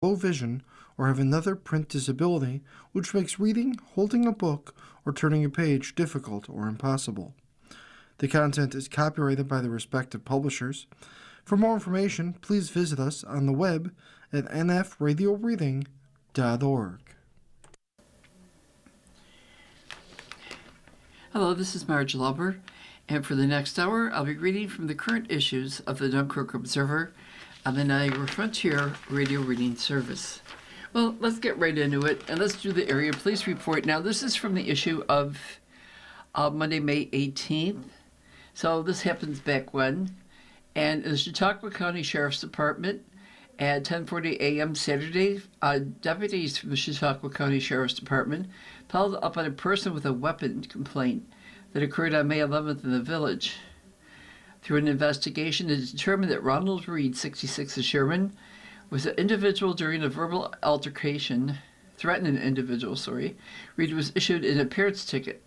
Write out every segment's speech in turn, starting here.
low vision, or have another print disability which makes reading, holding a book, or turning a page difficult or impossible. The content is copyrighted by the respective publishers. For more information, please visit us on the web at nfradioreading.org. Hello, this is Marge Lauber, and for the next hour, I'll be reading from the current issues of the Dunkirk Observer on the Niagara Frontier Radio Reading Service. Well, let's get right into it, and let's do the area police report. Now, this is from the issue of Monday, May 18th. So this happens back when. And in the Chautauqua County Sheriff's Department at 10:40 a.m. Saturday, deputies from the Chautauqua County Sheriff's Department followed up on a person with a weapon complaint that occurred on May 11th in the village. Through an investigation, it determined that Ronald Reed, 66 of Sherman, was an individual during a verbal altercation, threatened an individual, Reed was issued an appearance ticket.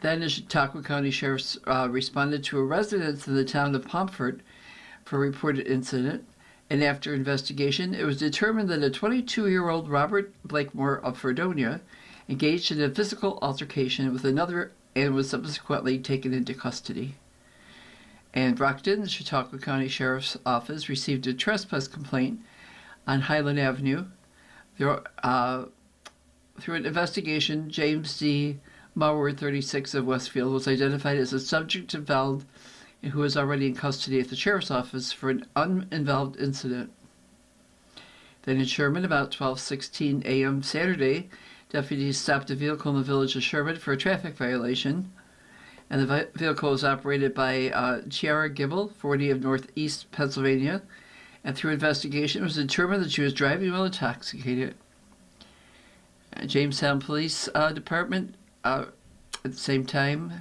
Then the Chautauqua County Sheriff's responded to a residence in the town of Pomfret for a reported incident, and after investigation, it was determined that a 22-year-old Robert Blakemore of Fredonia engaged in a physical altercation with another and was subsequently taken into custody. And Brockton, the Chautauqua County Sheriff's Office, received a trespass complaint on Highland Avenue. Through an investigation, James D. Maurer, 36 of Westfield, was identified as a subject involved and who is already in custody at the Sheriff's Office for an uninvolved incident. Then in Sherman, about 12:16 a.m. Saturday, deputies stopped a vehicle in the village of Sherman for a traffic violation, and the vehicle was operated by Chiara Gibble, 40 of Northeast Pennsylvania, and through investigation it was determined that she was driving while intoxicated. Jamestown Police Department, at the same time,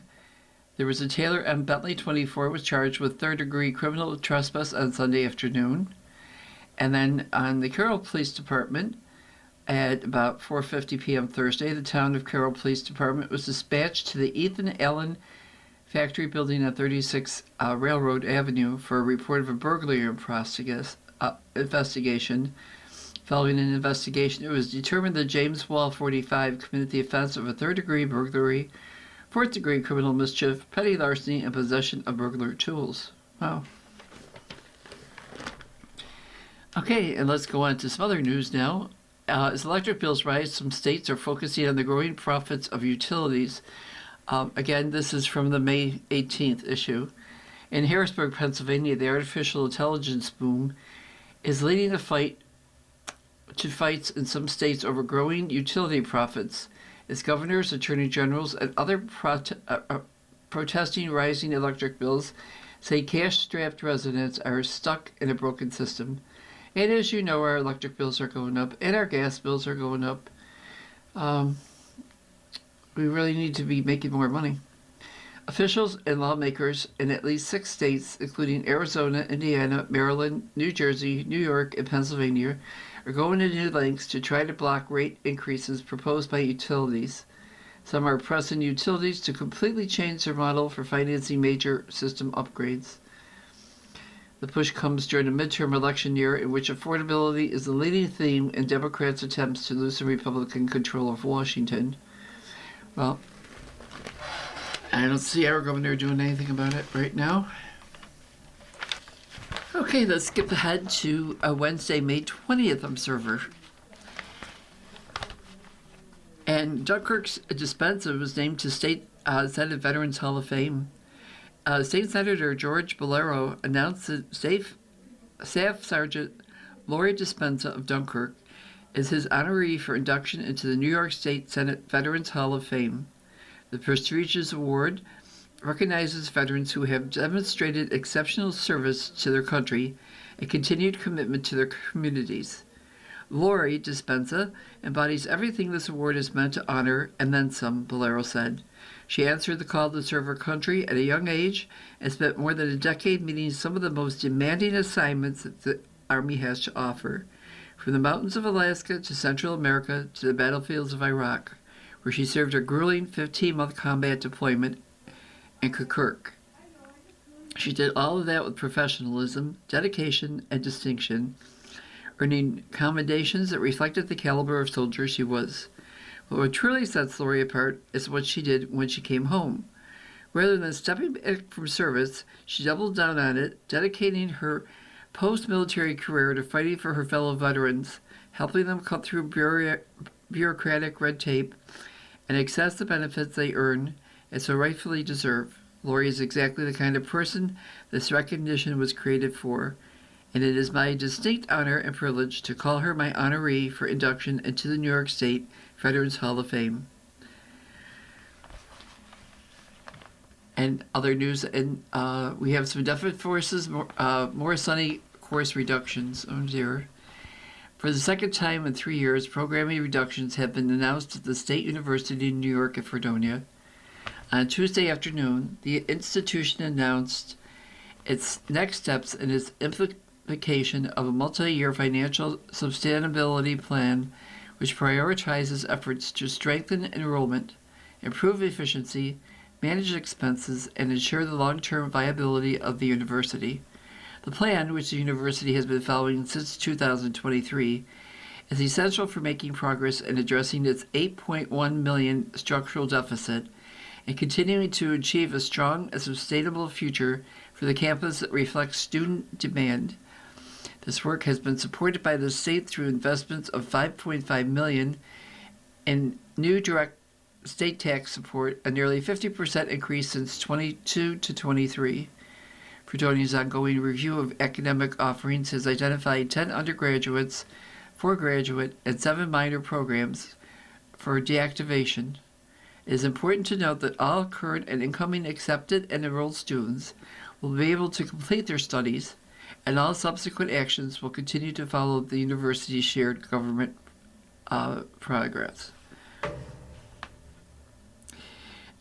there was a Taylor M. Bentley, 24, was charged with third-degree criminal trespass on Sunday afternoon. And then on the Carroll Police Department, at about 4:50 p.m. Thursday, the town of Carroll Police Department was dispatched to the Ethan Allen factory building on 36 Railroad Avenue for a report of a burglary investigation. Following an investigation, it was determined that James Wall, 45, committed the offense of a third-degree burglary, fourth-degree criminal mischief, petty larceny, and possession of burglar tools. Wow. Okay, and let's go on to some other news now. As electric bills rise, some states are focusing on the growing profits of utilities. Again, this is from the May 18th issue. In Harrisburg, Pennsylvania, the artificial intelligence boom is leading the fights in some states over growing utility profits, as governors, attorney generals, and other protesting rising electric bills say cash-strapped residents are stuck in a broken system. And as you know, our electric bills are going up, and our gas bills are going up. We really need to be making more money. Officials and lawmakers in at least 6 states, including Arizona, Indiana, Maryland, New Jersey, New York, and Pennsylvania, are going to new lengths to try to block rate increases proposed by utilities. Some are pressing utilities to completely change their model for financing major system upgrades. The push comes during a midterm election year in which affordability is the leading theme in Democrats' attempts to loosen Republican control of Washington. Well, I don't see our governor doing anything about it right now. Okay, let's skip ahead to a Wednesday, May 20th Observer. And Dunkirk's Dispenza was named to State Senate Veterans Hall of Fame. State Senator George Bolero announced that Staff Sergeant Lori Dispenza of Dunkirk is his honoree for induction into the New York State Senate Veterans Hall of Fame. The prestigious award recognizes veterans who have demonstrated exceptional service to their country and continued commitment to their communities. Lori Dispenza embodies everything this award is meant to honor, and then some, Bolero said. She answered the call to serve her country at a young age and spent more than a decade meeting some of the most demanding assignments that the Army has to offer, from the mountains of Alaska to Central America to the battlefields of Iraq, where she served a grueling 15-month combat deployment in Dunkirk. She did all of that with professionalism, dedication, and distinction. earning commendations that reflected the caliber of soldier she was. But what truly sets Lori apart is what she did when she came home. Rather than stepping back from service, she doubled down on it, dedicating her post-military career to fighting for her fellow veterans, helping them cut through bureaucratic red tape and access the benefits they earn and so rightfully deserve. Lori is exactly the kind of person this recognition was created for, and it is my distinct honor and privilege to call her my honoree for induction into the New York State Veterans Hall of Fame. And other news, and we have some definite forces, more sunny course reductions. Oh dear. For the second time in 3 years, programming reductions have been announced at the State University in New York at Fredonia. On Tuesday afternoon, the institution announced its next steps in its implementation of a multi-year financial sustainability plan which prioritizes efforts to strengthen enrollment, improve efficiency, manage expenses, and ensure the long-term viability of the university. The plan, which the university has been following since 2023, is essential for making progress in addressing its $8.1 million structural deficit and continuing to achieve a strong and sustainable future for the campus that reflects student demand. This work has been supported by the state through investments of $5.5 million in new direct state tax support, a nearly 50% increase since 22 to 23. Fredonia's ongoing review of academic offerings has identified 10 undergraduates, 4 graduate, and 7 minor programs for deactivation. It is important to note that all current and incoming accepted and enrolled students will be able to complete their studies, and all subsequent actions will continue to follow the university's shared government progress.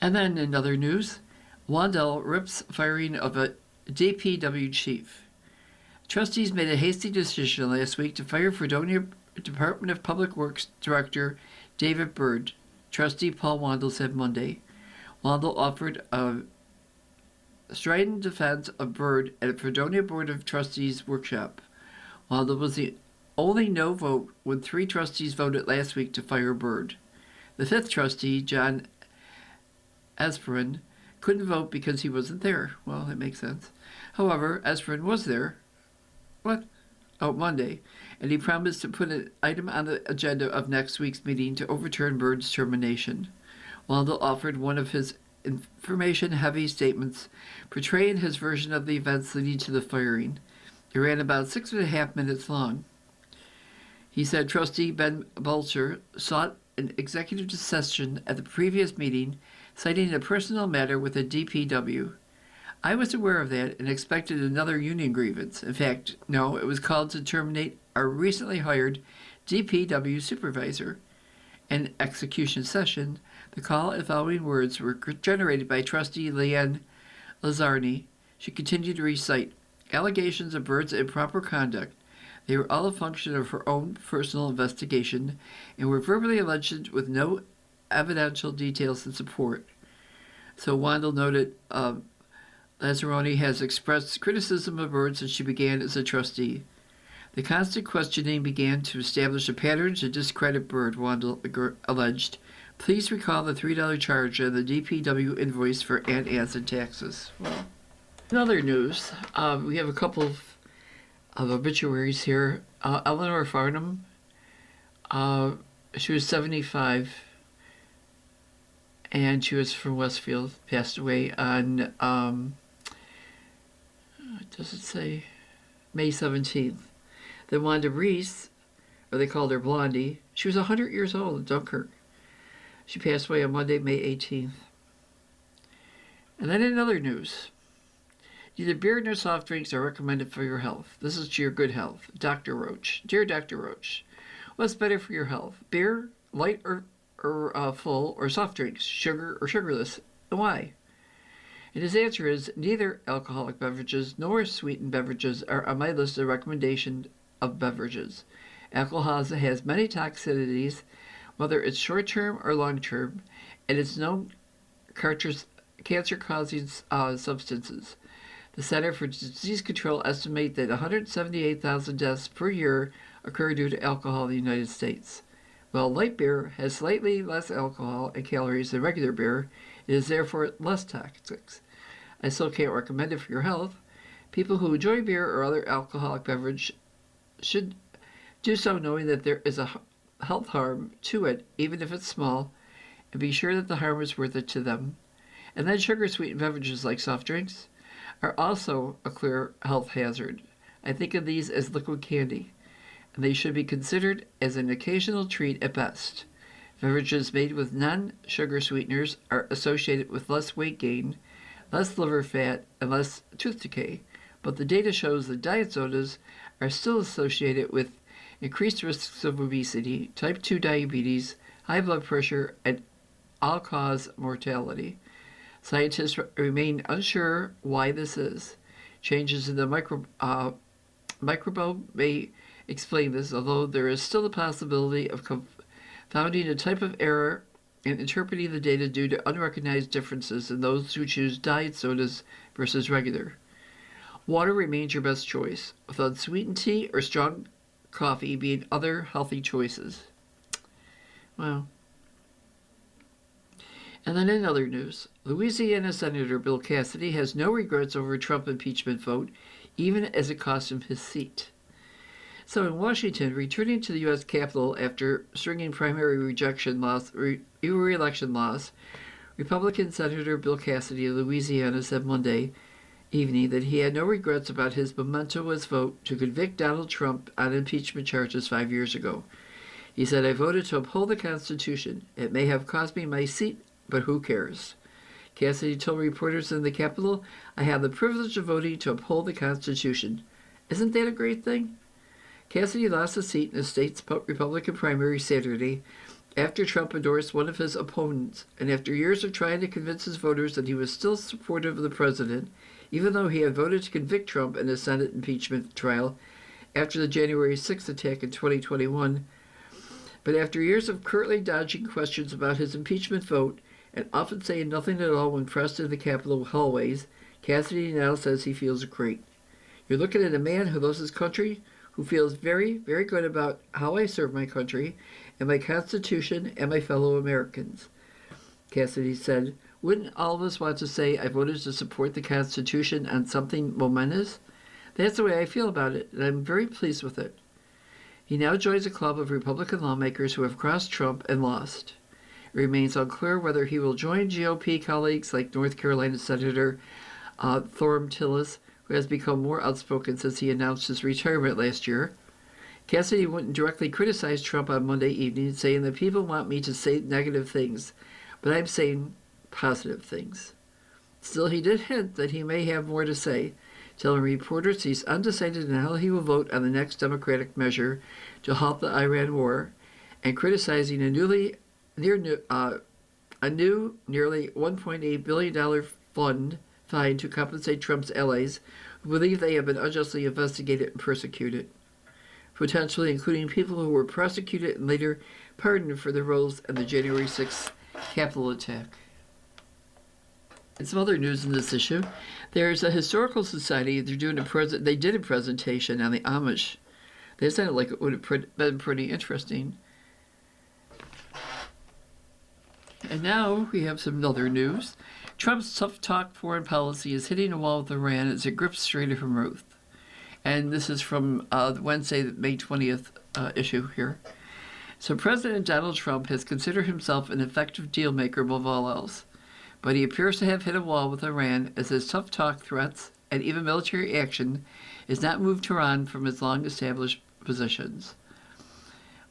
And then in other news, Wandel rips firing of a DPW chief. Trustees made a hasty decision last week to fire Fredonia Department of Public Works Director David Bird. Trustee Paul Wandel said Monday. Wandel offered a strident defense of Bird at a Fredonia Board of Trustees workshop. Wandel was the only no vote when 3 trustees voted last week to fire Bird. The 5th trustee, John Esperin, couldn't vote because he wasn't there. Well, that makes sense. However, Esperin was there. Monday, and he promised to put an item on the agenda of next week's meeting to overturn Bird's termination. Wandel offered one of his information-heavy statements portraying his version of the events leading to the firing. It ran about 6.5 minutes long. He said Trustee Ben Bulcher sought an executive session at the previous meeting, citing a personal matter with the DPW. I was aware of that and expected another union grievance. In fact, no, it was called to terminate our recently hired DPW supervisor. An execution session, the call and following words were generated by Trustee Leanne Lazarni. She continued to recite allegations of Bird's improper conduct. They were all a function of her own personal investigation and were verbally alleged with no evidential details in support. So Wandel noted Lazaroni has expressed criticism of Bird since she began as a trustee. The constant questioning began to establish a pattern to discredit Bird, Wandel alleged. Please recall the $3 charge on the DPW invoice for antacid taxes. Well, in other news, we have a couple of obituaries here. Eleanor Farnham, she was 75, and she was from Westfield, passed away on does it say May 17th. Then Wanda Reese, or they called her Blondie, she was 100 years old in Dunkirk. She passed away on Monday, May 18th. And then in other news, neither beer nor soft drinks are recommended for your health. This is to your good health. Dr. Roach. Dear Dr. Roach, what's better for your health? Beer, light or full, or soft drinks, sugar or sugarless? And why? And his answer is, neither alcoholic beverages nor sweetened beverages are on my list of recommendation of beverages. Alcohol has many toxicities, whether it's short-term or long-term, and it's known cancer-causing substances. The Center for Disease Control estimate that 178,000 deaths per year occur due to alcohol in the United States. While light beer has slightly less alcohol and calories than regular beer, it is therefore less toxic. I still can't recommend it for your health. People who enjoy beer or other alcoholic beverage should do so knowing that there is a health harm to it, even if it's small, and be sure that the harm is worth it to them. And then sugar-sweetened beverages like soft drinks are also a clear health hazard. I think of these as liquid candy, and they should be considered as an occasional treat at best. Beverages made with non-sugar sweeteners are associated with less weight gain, less liver fat, and less tooth decay, but the data shows that diet sodas are still associated with increased risks of obesity, type 2 diabetes, high blood pressure, and all-cause mortality. Scientists remain unsure why this is. Changes in the microbiome may explain this, although there is still the possibility of confounding a type of error in interpreting the data due to unrecognized differences in those who choose diet sodas versus regular. Water remains your best choice, with unsweetened tea or strong coffee being other healthy choices. Wow. And then in other news, Louisiana Senator Bill Cassidy has no regrets over Trump impeachment vote, even as it cost him his seat. So in Washington, returning to the U.S. Capitol after stringing primary re-election loss, Republican Senator Bill Cassidy of Louisiana said Monday evening that he had no regrets about his momentous vote to convict Donald Trump on impeachment charges 5 years ago. He said, "I voted to uphold the Constitution. It may have cost me my seat, but who cares?" Cassidy told reporters in the Capitol, "I have the privilege of voting to uphold the Constitution. Isn't that a great thing?" Cassidy lost a seat in the state's Republican primary Saturday after Trump endorsed one of his opponents, and after years of trying to convince his voters that he was still supportive of the president, even though he had voted to convict Trump in a Senate impeachment trial after the January 6th attack in 2021. But after years of curtly dodging questions about his impeachment vote and often saying nothing at all when pressed in the Capitol hallways, Cassidy now says he feels great. "You're looking at a man who loves his country, who feels very, very good about how I serve my country and my Constitution and my fellow Americans," Cassidy said. "Wouldn't all of us want to say I voted to support the Constitution on something momentous? That's the way I feel about it, and I'm very pleased with it." He now joins a club of Republican lawmakers who have crossed Trump and lost. It remains unclear whether he will join GOP colleagues like North Carolina Senator Thorne Tillis, who has become more outspoken since he announced his retirement last year. Cassidy wouldn't directly criticize Trump on Monday evening, saying that people want me to say negative things, but I'm saying positive things. Still, he did hint that he may have more to say, telling reporters he's undecided on how he will vote on the next Democratic measure to halt the Iran war, and criticizing a new nearly $1.8 billion fine to compensate Trump's allies who believe they have been unjustly investigated and persecuted, potentially including people who were prosecuted and later pardoned for their roles in the January 6th Capitol attack. And some other news in this issue. There's a historical society. They did a presentation on the Amish. They sounded like it would have been pretty interesting. And now we have some other news. Trump's tough talk foreign policy is hitting a wall with Iran as it grips Strait of Hormuz. And this is from Wednesday, May 20th issue here. So President Donald Trump has considered himself an effective deal maker above all else, but he appears to have hit a wall with Iran as his tough talk, threats, and even military action is not moved Tehran from its long-established positions.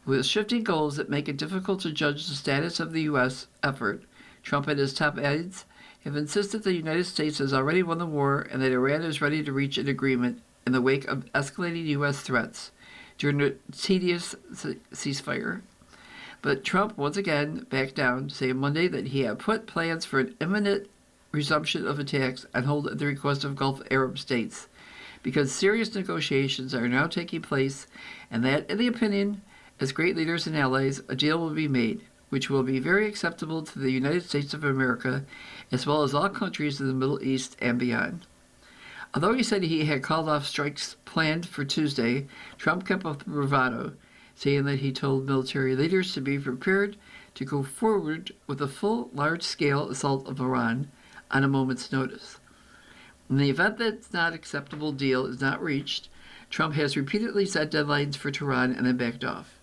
With shifting goals that make it difficult to judge the status of the U.S. effort, Trump and his top aides have insisted the United States has already won the war and that Iran is ready to reach an agreement in the wake of escalating U.S. threats during a tedious ceasefire. But Trump once again backed down, saying Monday that he had put plans for an imminent resumption of attacks on hold at the request of Gulf Arab states, because serious negotiations are now taking place, and that, in the opinion, as great leaders and allies, a deal will be made, which will be very acceptable to the United States of America, as well as all countries in the Middle East and beyond. Although he said he had called off strikes planned for Tuesday, Trump kept up the bravado, saying that he told military leaders to be prepared to go forward with a full, large-scale assault of Iran on a moment's notice. In the event that not acceptable deal is not reached, Trump has repeatedly set deadlines for Tehran and then backed off.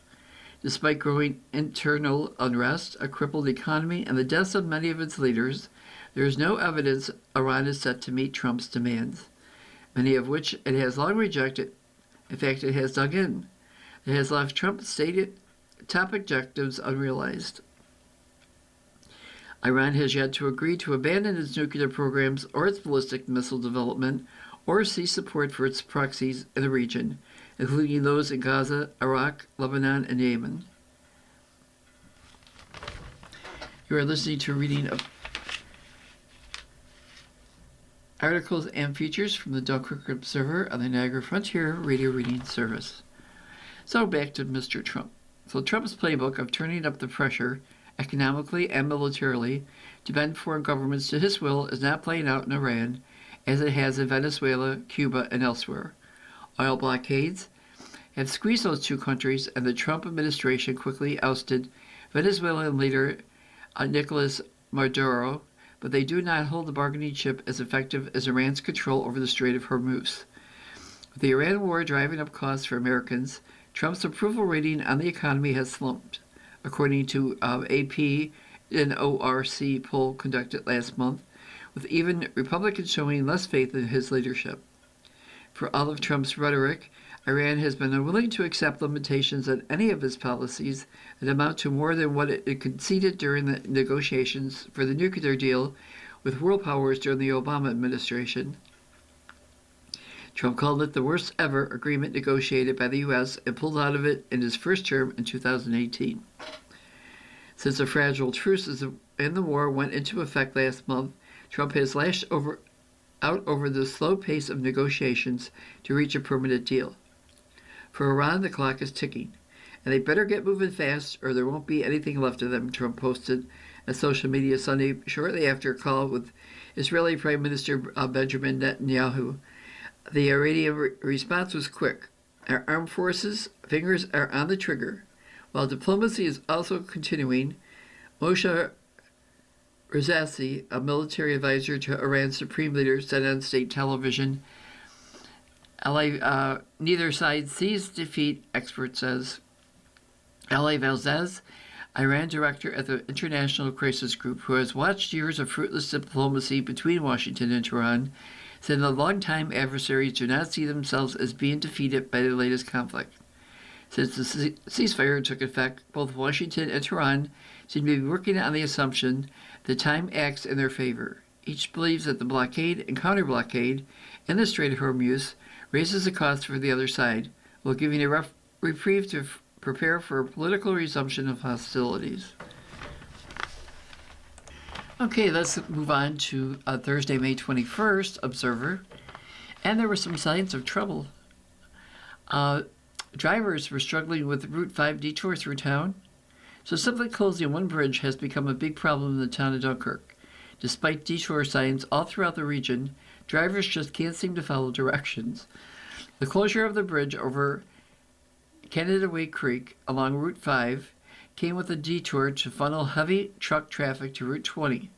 Despite growing internal unrest, a crippled economy, and the deaths of many of its leaders, there is no evidence Iran is set to meet Trump's demands, many of which it has long rejected. In fact, it has dug in. It has left Trump's stated top objectives unrealized. Iran has yet to agree to abandon its nuclear programs or its ballistic missile development or cease support for its proxies in the region, including those in Gaza, Iraq, Lebanon, and Yemen. You are listening to a reading of articles and features from the Dunkirk Observer on the Niagara Frontier Radio Reading Service. So back to Mr. Trump. So Trump's playbook of turning up the pressure economically and militarily to bend foreign governments to his will is not playing out in Iran as it has in Venezuela, Cuba, and elsewhere. Oil blockades have squeezed those two countries, and the Trump administration quickly ousted Venezuelan leader Nicolas Maduro, but they do not hold the bargaining chip as effective as Iran's control over the Strait of Hormuz. With the Iran war driving up costs for Americans, Trump's approval rating on the economy has slumped, according to AP an ORC poll conducted last month, with even Republicans showing less faith in his leadership. For all of Trump's rhetoric, Iran has been unwilling to accept limitations on any of his policies that amount to more than what it conceded during the negotiations for the nuclear deal with world powers during the Obama administration. Trump called it the worst ever agreement negotiated by the U.S. and pulled out of it in his first term in 2018. Since a fragile truce in the war went into effect last month, Trump has lashed out over the slow pace of negotiations to reach a permanent deal. For Iran, the clock is ticking, and they better get moving fast or there won't be anything left of them, Trump posted on social media Sunday shortly after a call with Israeli Prime Minister Benjamin Netanyahu. The Iranian response was quick. Our armed forces' fingers are on the trigger. While diplomacy is also continuing, Moshe Rizassi, a military advisor to Iran's supreme leader, said on state television, neither side sees defeat, expert says. Ali Valzez, Iran director at the International Crisis Group, who has watched years of fruitless diplomacy between Washington and Tehran, said the longtime adversaries do not see themselves as being defeated by the latest conflict. Since the ceasefire took effect, both Washington and Tehran seem to be working on the assumption that time acts in their favor. Each believes that the blockade and counter-blockade in the Strait of Hormuz raises the cost for the other side, while giving a reprieve to prepare for a political resumption of hostilities. Okay, let's move on to Thursday, May 21st, Observer. And there were some signs of trouble. Drivers were struggling with Route 5 detour through town, so simply closing one bridge has become a big problem in the town of Dunkirk. Despite detour signs all throughout the region, drivers just can't seem to follow directions. The closure of the bridge over Canadaway Creek along Route 5 came with a detour to funnel heavy truck traffic to Route 20.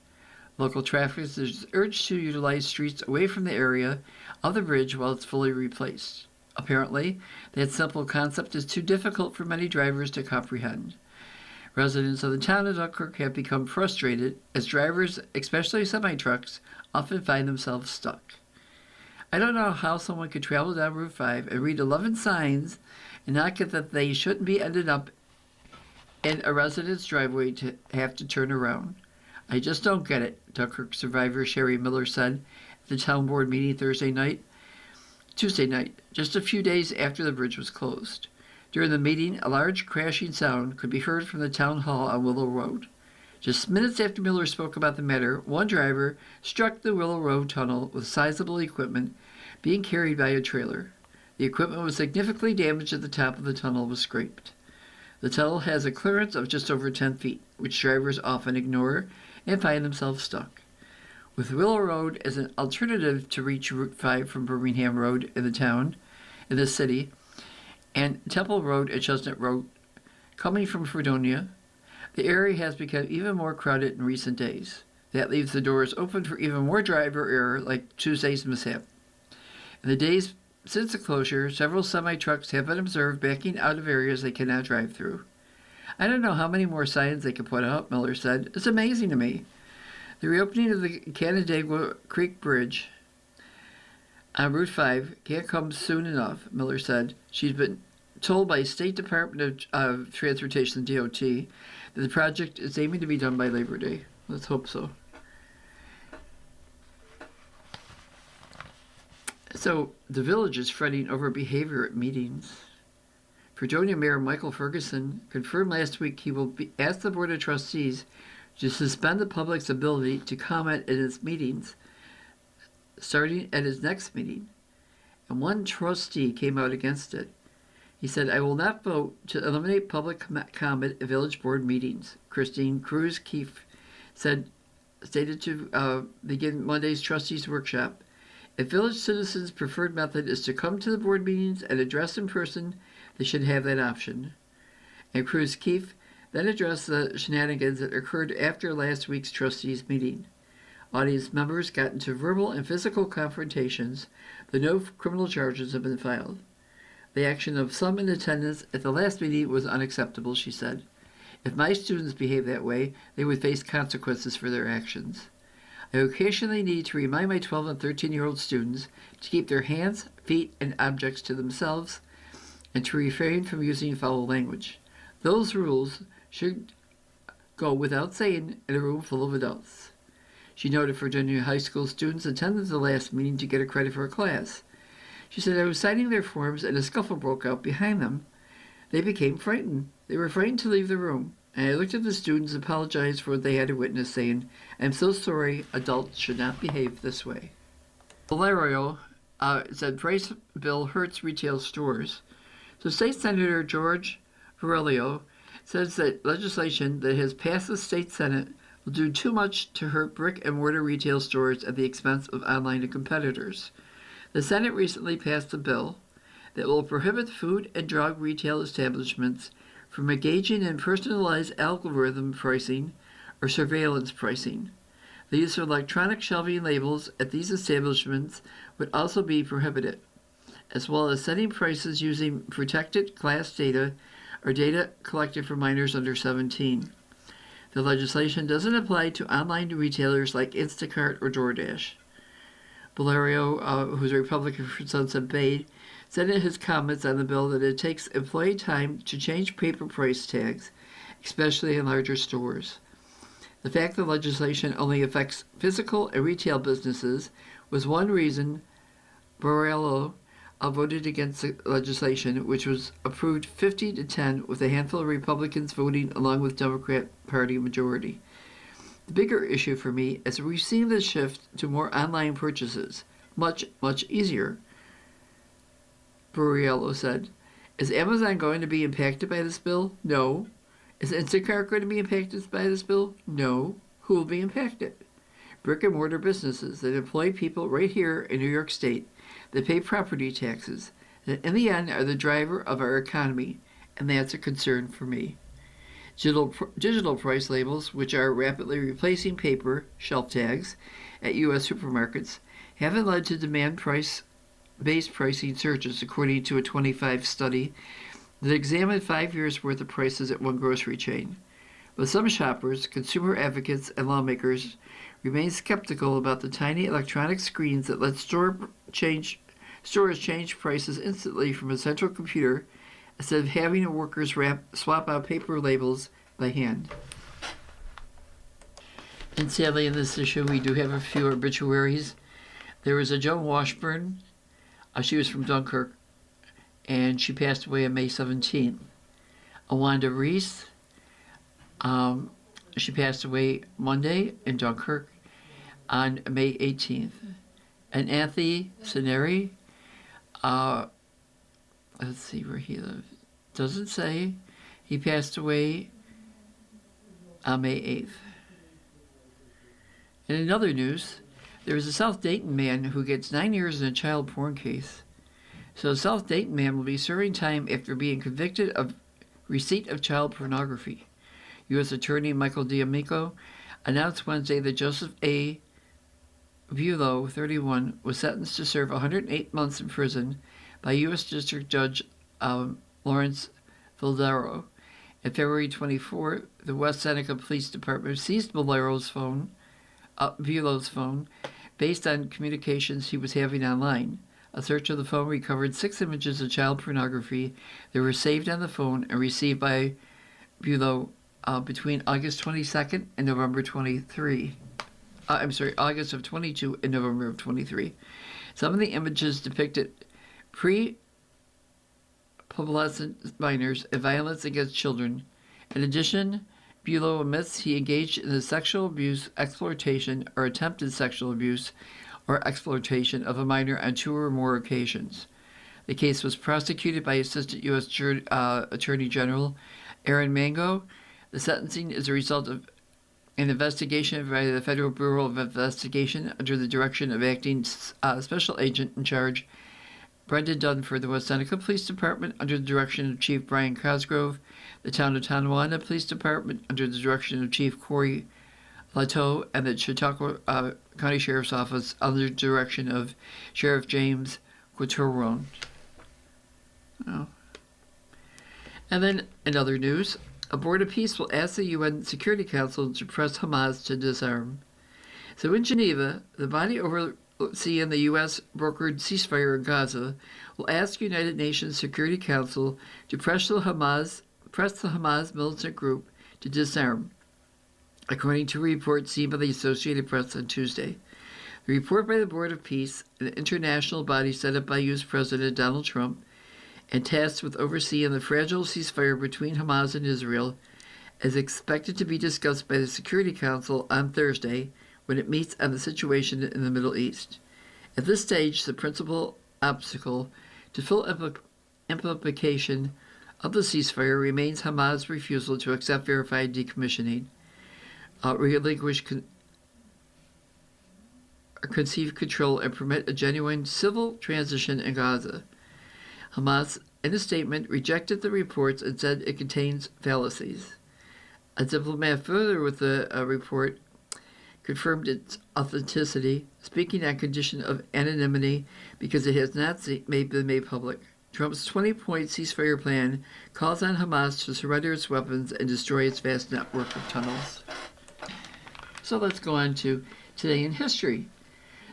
Local traffic is urged to utilize streets away from the area of the bridge while it's fully replaced. Apparently, that simple concept is too difficult for many drivers to comprehend. Residents of the town of Dunkirk have become frustrated as drivers, especially semi-trucks, often find themselves stuck. I don't know how someone could travel down Route 5 and read 11 signs and not get that they shouldn't be ended up in a resident's driveway to have to turn around. I just don't get it, Dunkirk survivor Sherry Miller said at the town board meeting Tuesday night, just a few days after the bridge was closed. During the meeting, a large crashing sound could be heard from the town hall on Willow Road. Just minutes after Miller spoke about the matter, one driver struck the Willow Road tunnel with sizable equipment being carried by a trailer. The equipment was significantly damaged at the top of the tunnel was scraped. The tunnel has a clearance of just over 10 feet, which drivers often ignore and find themselves stuck. with Willow Road as an alternative to reach Route 5 from Birmingham Road in the city, and Temple Road and Chestnut Road coming from Fredonia. The area has become even more crowded in recent days. That leaves the doors open for even more driver error, like Tuesday's mishap. In the days since the closure, several semi-trucks have been observed backing out of areas they cannot drive through. I don't know how many more signs they could put up, Miller said. It's amazing to me. The reopening of the Canandaigua Creek Bridge on Route 5 can't come soon enough, Miller said. She's been told by State Department of Transportation, DOT, that the project is aiming to be done by Labor Day. Let's hope so. So, the village is fretting over behavior at meetings. Fredonia Mayor Michael Ferguson confirmed last week he will ask the Board of Trustees to suspend the public's ability to comment at its meetings, starting at his next meeting. And one trustee came out against it. He said, "I will not vote to eliminate public comment at village board meetings," Christine Cruz-Keefe stated to begin Monday's trustees workshop. If village citizens' preferred method is to come to the board meetings and address in person, they should have that option. And Cruz-Keefe then addressed the shenanigans that occurred after last week's trustees meeting. Audience members got into verbal and physical confrontations, but no criminal charges have been filed. The action of some in attendance at the last meeting was unacceptable, she said. If my students behave that way, they would face consequences for their actions. I occasionally need to remind my 12 and 13-year-old students to keep their hands, feet, and objects to themselves and to refrain from using foul language. Those rules should go without saying in a room full of adults. She noted Virginia high school students attended the last meeting to get a credit for a class. She said, "I was signing their forms and a scuffle broke out behind them. They became frightened. They were frightened to leave the room. And I looked at the students and apologized for what they had to witness, saying, 'I'm so sorry, adults should not behave this way.'" Valerio said price bill hurts retail stores. So State Senator George Varello says that legislation that has passed the state Senate will do too much to hurt brick-and-mortar retail stores at the expense of online competitors. The Senate recently passed a bill that will prohibit food and drug retail establishments from engaging in personalized algorithm pricing or surveillance pricing. The use of electronic shelving labels at these establishments would also be prohibited, as well as setting prices using protected class data or data collected from minors under 17. The legislation doesn't apply to online retailers like Instacart or DoorDash. Valerio, who's a Republican from Sunset Bay, said in his comments on the bill that it takes employee time to change paper price tags, especially in larger stores. The fact that legislation only affects physical and retail businesses was one reason Borrello voted against the legislation, which was approved 50-10 with a handful of Republicans voting along with Democrat Party majority. The bigger issue for me is we've seen this shift to more online purchases, much easier, Borrello said. Is Amazon going to be impacted by this bill? No. Is Instacart going to be impacted by this bill? No. Who will be impacted? Brick-and-mortar businesses that employ people right here in New York State, that pay property taxes, that in the end are the driver of our economy, and that's a concern for me. Digital price labels, which are rapidly replacing paper shelf tags at U.S. supermarkets, haven't led to demand-based pricing surges, according to a 25 study that examined 5 years' worth of prices at one grocery chain. But some shoppers, consumer advocates, and lawmakers remain skeptical about the tiny electronic screens that let stores change prices instantly from a central computer instead of having workers swap out paper labels by hand. And sadly, in this issue, we do have a few obituaries. There was a Joan Washburn. She was from Dunkirk, and she passed away on May 17th. Awanda Reese, she passed away Monday in Dunkirk on May 18th. And Anthony Sineri, let's see where he lived. Doesn't say. He passed away on May 8th. In other news, there is a South Dayton man who gets 9 years in a child porn case. So a South Dayton man will be serving time after being convicted of receipt of child pornography. U.S. Attorney Michael D'Amico announced Wednesday that Joseph A. Bulow, 31, was sentenced to serve 108 months in prison by U.S. District Judge Lawrence Valdaro. On February 24, the West Seneca Police Department seized Bulow's phone, based on communications he was having online. A search of the phone recovered 6 images of child pornography that were saved on the phone and received by Bulow between August 22nd and November 23. August of 22 and November of 23. Some of the images depicted pre-pubescent minors and violence against children. In addition, Bulow admits he engaged in the sexual abuse, exploitation, or attempted sexual abuse or exploitation of a minor on 2 or more occasions. The case was prosecuted by Assistant U.S. Attorney General Aaron Mango. The sentencing is a result of an investigation by the Federal Bureau of Investigation under the direction of Acting Special Agent in Charge Brendan Dunn for the West Seneca Police Department under the direction of Chief Brian Cosgrove, the Town of Tonawanda Police Department under the direction of Chief Corey Lateau, and the Chautauqua County Sheriff's Office under the direction of Sheriff James Quattrone. Oh. And then, in other news, a Board of Peace will ask the UN Security Council to press Hamas to disarm. So in Geneva, the body overseeing the U.S.-brokered ceasefire in Gaza will ask United Nations Security Council to press the Hamas militant group to disarm, according to a report seen by the Associated Press on Tuesday. The report by the Board of Peace, an international body set up by U.S. President Donald Trump, and tasked with overseeing the fragile ceasefire between Hamas and Israel, is expected to be discussed by the Security Council on Thursday when it meets on the situation in the Middle East. At this stage, the principal obstacle to full implementation of the ceasefire remains Hamas' refusal to accept verified decommissioning, relinquish conceive control, and permit a genuine civil transition in Gaza. Hamas, in a statement, rejected the reports and said it contains fallacies. A diplomat further with the report confirmed its authenticity, speaking on condition of anonymity because it has not been made public. Trump's 20-point ceasefire plan calls on Hamas to surrender its weapons and destroy its vast network of tunnels. So let's go on to Today in History.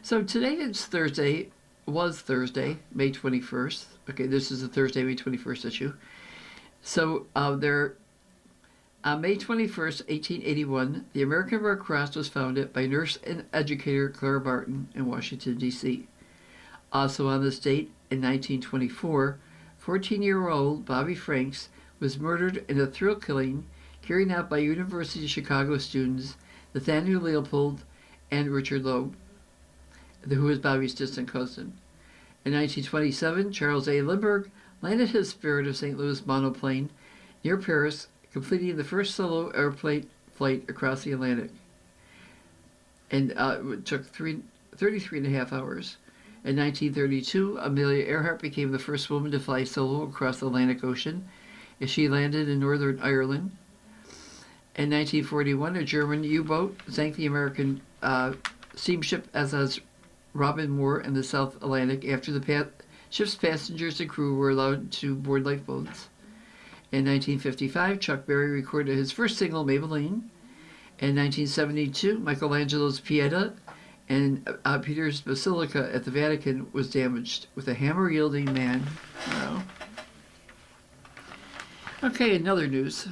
So today is Thursday, May 21st. Okay, this is the Thursday, May 21st issue. So on May 21st, 1881, the American Red Cross was founded by nurse and educator Clara Barton in Washington, D.C. Also on this date, in 1924, 14-year-old Bobby Franks was murdered in a thrill killing carried out by University of Chicago students Nathaniel Leopold and Richard Loeb, who was Bobby's distant cousin. In 1927, Charles A. Lindbergh landed his Spirit of St. Louis monoplane near Paris, completing the first solo airplane flight across the Atlantic. And it took 33 and a half hours. In 1932, Amelia Earhart became the first woman to fly solo across the Atlantic Ocean as she landed in Northern Ireland. In 1941, a German U-boat sank the American steamship SS Robin Moore in the South Atlantic after the ship's passengers and crew were allowed to board lifeboats. In 1955, Chuck Berry recorded his first single, Maybelline. In 1972, Michelangelo's Pieta and Peter's Basilica at the Vatican was damaged with a hammer-wielding man. Wow. Okay, another news.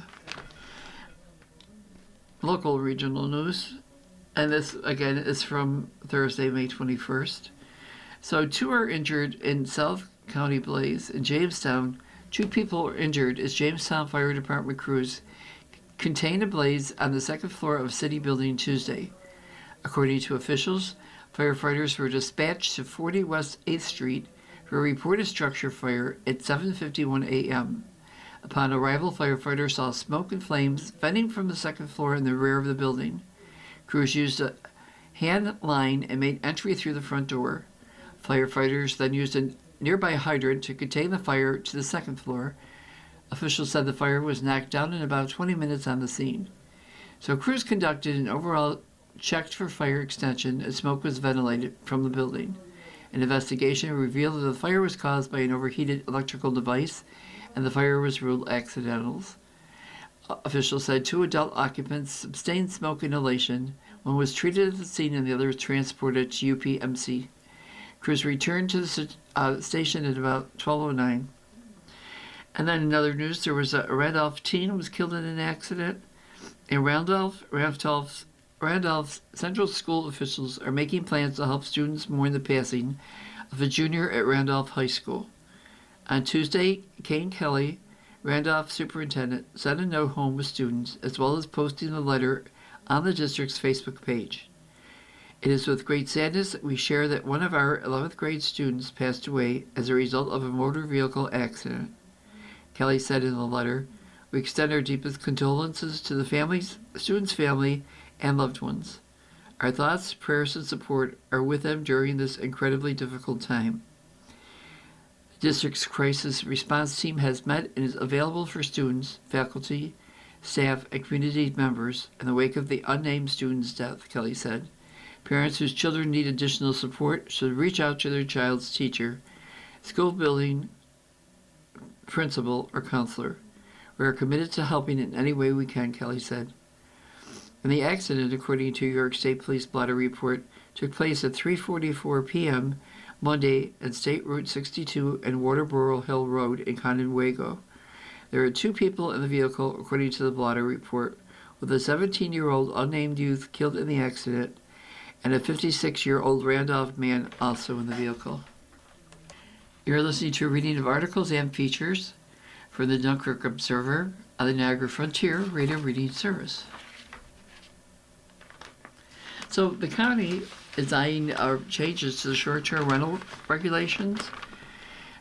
Local regional news. And this, again, is from Thursday, May 21st. So 2 are injured in South County blaze in Jamestown. 2 people are injured as Jamestown Fire Department crews contained a blaze on the 2nd floor of City Building Tuesday. According to officials, firefighters were dispatched to 40 West 8th Street for a reported structure fire at 7:51 a.m. Upon arrival, firefighters saw smoke and flames venting from the 2nd floor in the rear of the building. Crews used a hand line and made entry through the front door. Firefighters then used a nearby hydrant to contain the fire to the second floor. Officials said the fire was knocked down in about 20 minutes on the scene. So crews conducted an overall check for fire extension as smoke was ventilated from the building. An investigation revealed that the fire was caused by an overheated electrical device, and the fire was ruled accidental. Officials said 2 adult occupants sustained smoke inhalation. One was treated at the scene and the other was transported to UPMC. Crews returned to the station at about 12:09. And then in other news, there was a Randolph teen who was killed in an accident. In Randolph Central School officials are making plans to help students mourn the passing of a junior at Randolph High School. On Tuesday, Kane Kelly, Randolph superintendent, sent a note home with students, as well as posting a letter on the district's Facebook page. It is with great sadness that we share that one of our 11th grade students passed away as a result of a motor vehicle accident. Kelly said in the letter, "We extend our deepest condolences to the student's family, and loved ones. Our thoughts, prayers, and support are with them during this incredibly difficult time." The district's crisis response team has met and is available for students, faculty, staff, and community members in the wake of the unnamed student's death, Kelly said. Parents whose children need additional support should reach out to their child's teacher, school building principal, or counselor. We are committed to helping in any way we can, Kelly said. And the accident, according to New York State Police blotter report, took place at 3:44 p.m. Monday at State Route 62 and Waterboro Hill Road in Conewago. There are 2 people in the vehicle, according to the blotter report, with a 17-year-old unnamed youth killed in the accident and a 56-year-old Randolph man also in the vehicle. You're listening to a reading of articles and features from the Dunkirk Observer on the Niagara Frontier Radio Reading Service. So the county is eyeing changes to the short-term rental regulations.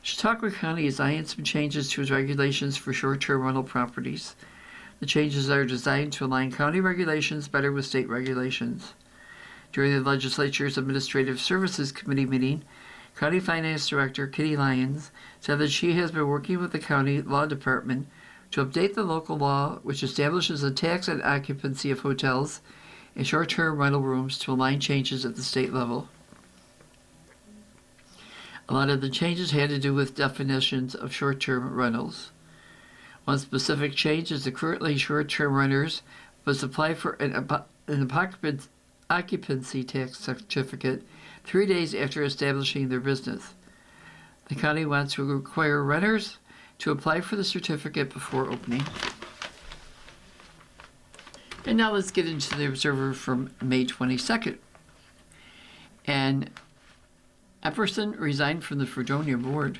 Chautauqua County is eyeing some changes to its regulations for short-term rental properties. The changes are designed to align county regulations better with state regulations. During the legislature's Administrative Services Committee meeting, County Finance Director Kitty Lyons said that she has been working with the county law department to update the local law which establishes a tax on occupancy of hotels and short-term rental rooms to align changes at the state level. A lot of the changes had to do with definitions of short-term rentals. One specific change is the currently short-term renters must apply for an occupancy tax certificate 3 days after establishing their business. The county wants to require renters to apply for the certificate before opening. And now let's get into the Observer from May 22nd. And Epperson resigned from the Fredonia board.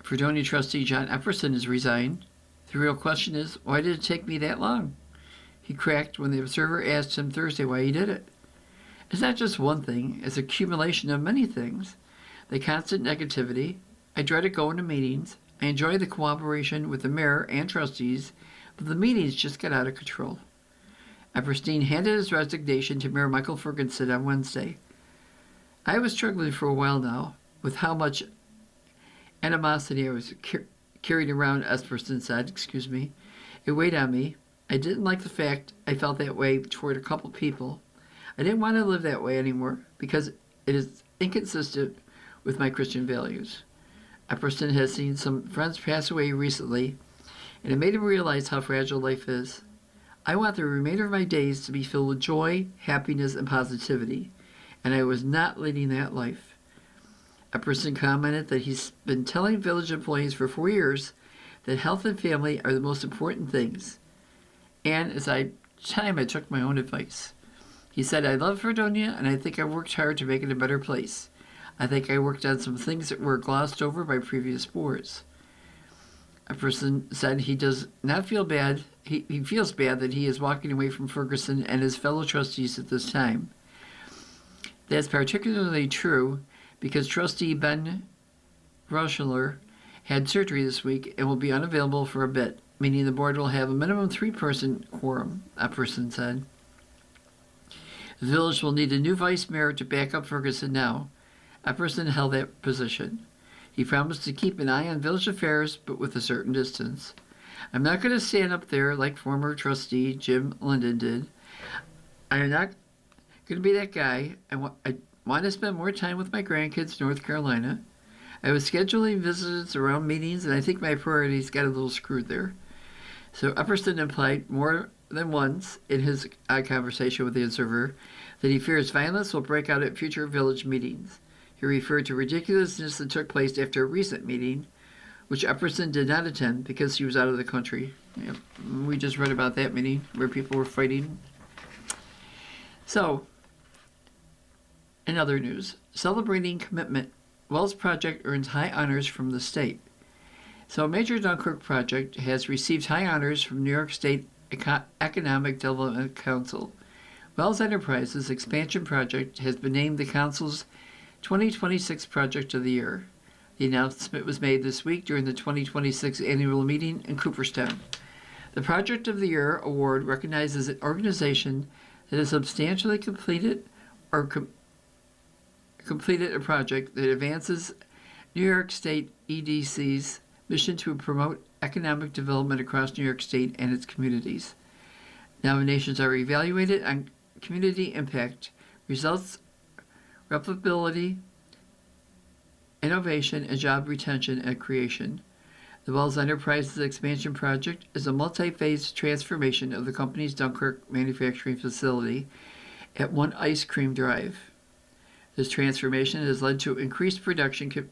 Fredonia trustee John Epperson has resigned. The real question is, why did it take me that long? He cracked when the Observer asked him Thursday why he did it. It's not just one thing, it's an accumulation of many things. The constant negativity. I dreaded going to meetings. I enjoy the cooperation with the mayor and trustees, but the meetings just got out of control. Epperstein handed his resignation to Mayor Michael Ferguson on Wednesday. I was struggling for a while now with how much animosity I was carried around, Epperson said. It weighed on me. I didn't like the fact I felt that way toward a couple people. I didn't want to live that way anymore because it is inconsistent with my Christian values. Epperson has seen some friends pass away recently, and it made him realize how fragile life is. I want the remainder of my days to be filled with joy, happiness, and positivity, and I was not leading that life. Epperson commented that he's been telling village employees for 4 years that health and family are the most important things, and as I took my own advice. He said, I love Fredonia, and I think I worked hard to make it a better place. I think I worked on some things that were glossed over by previous boards. Epperson said he does not feel bad. He feels bad that he is walking away from Ferguson and his fellow trustees at this time. That's particularly true because trustee Ben Rochler had surgery this week and will be unavailable for a bit, meaning the board will have a minimum 3-person quorum, Epperson said. The village will need a new vice mayor to back up Ferguson now. Epperson held that position. He promised to keep an eye on village affairs, but with a certain distance. I'm not going to stand up there like former trustee Jim Linden did. I am not going to be that guy. I want to spend more time with my grandkids in North Carolina. I was scheduling visits around meetings, and I think my priorities got a little screwed there. So Epperson implied more than once in his conversation with the Observer that he fears violence will break out at future village meetings. He referred to ridiculousness that took place after a recent meeting, which Epperson did not attend because he was out of the country. Yep. We just read about that meeting where people were fighting. So, in other news, celebrating commitment, Wells Project earns high honors from the state. So a major Dunkirk project has received high honors from New York State Economic Development Council. Wells Enterprises Expansion Project has been named the Council's 2026 Project of the Year. The announcement was made this week during the 2026 annual meeting in Cooperstown. The Project of the Year award recognizes an organization that has substantially completed or completed a project that advances New York State EDC's mission to promote economic development across New York State and its communities. Nominations are evaluated on community impact, results, replicability, innovation, and job retention and creation. The Wells Enterprises Expansion Project is a multi-phase transformation of the company's Dunkirk manufacturing facility at One Ice Cream Drive. This transformation has led to increased production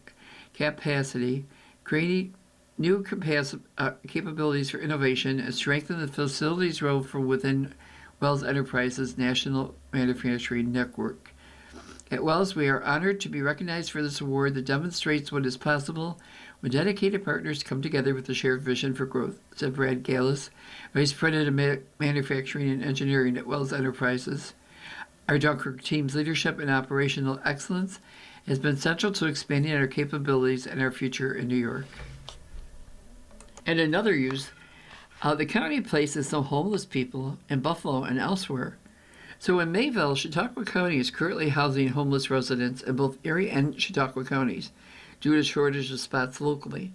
capacity, creating new capabilities for innovation, and strengthened the facility's role from within Wells Enterprises' national manufacturing network. At Wells, we are honored to be recognized for this award that demonstrates what is possible when dedicated partners come together with a shared vision for growth, said Brad Gallis, Vice President of Manufacturing and Engineering at Wells Enterprises. Our Dunkirk team's leadership and operational excellence has been central to expanding our capabilities and our future in New York. And another use, the county places some homeless people in Buffalo and elsewhere. So in Mayville, Chautauqua County is currently housing homeless residents in both Erie and Chautauqua counties due to shortage of spots locally.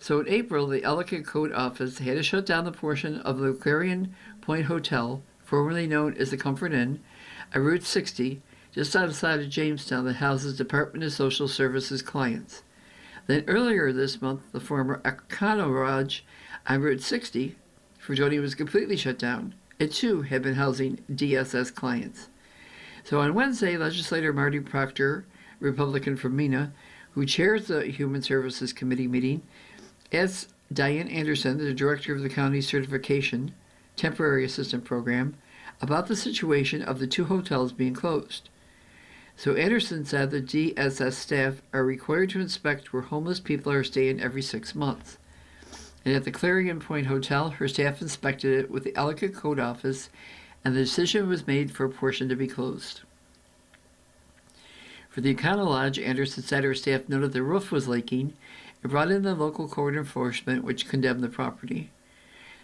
So in April, the Ellicott Code Office had to shut down the portion of the Clarion Point Hotel, formerly known as the Comfort Inn, on Route 60, just outside of Jamestown, that houses Department of Social Services clients. Then earlier this month, the former Econo Lodge on Route 60, Fredonia, was completely shut down. It too had been housing DSS clients. So on Wednesday, legislator Marty Proctor, Republican from Mena, who chairs the Human Services Committee meeting, asked Diane Anderson, the director of the county certification temporary assistant program, about the situation of the two hotels being closed. So Anderson said the DSS staff are required to inspect where homeless people are staying every 6 months. And at the Clarion Point Hotel, her staff inspected it with the Ellicott Code Office, and the decision was made for a portion to be closed. For the Econo Lodge, Anderson said her staff noted the roof was leaking and brought in the local code enforcement, which condemned the property.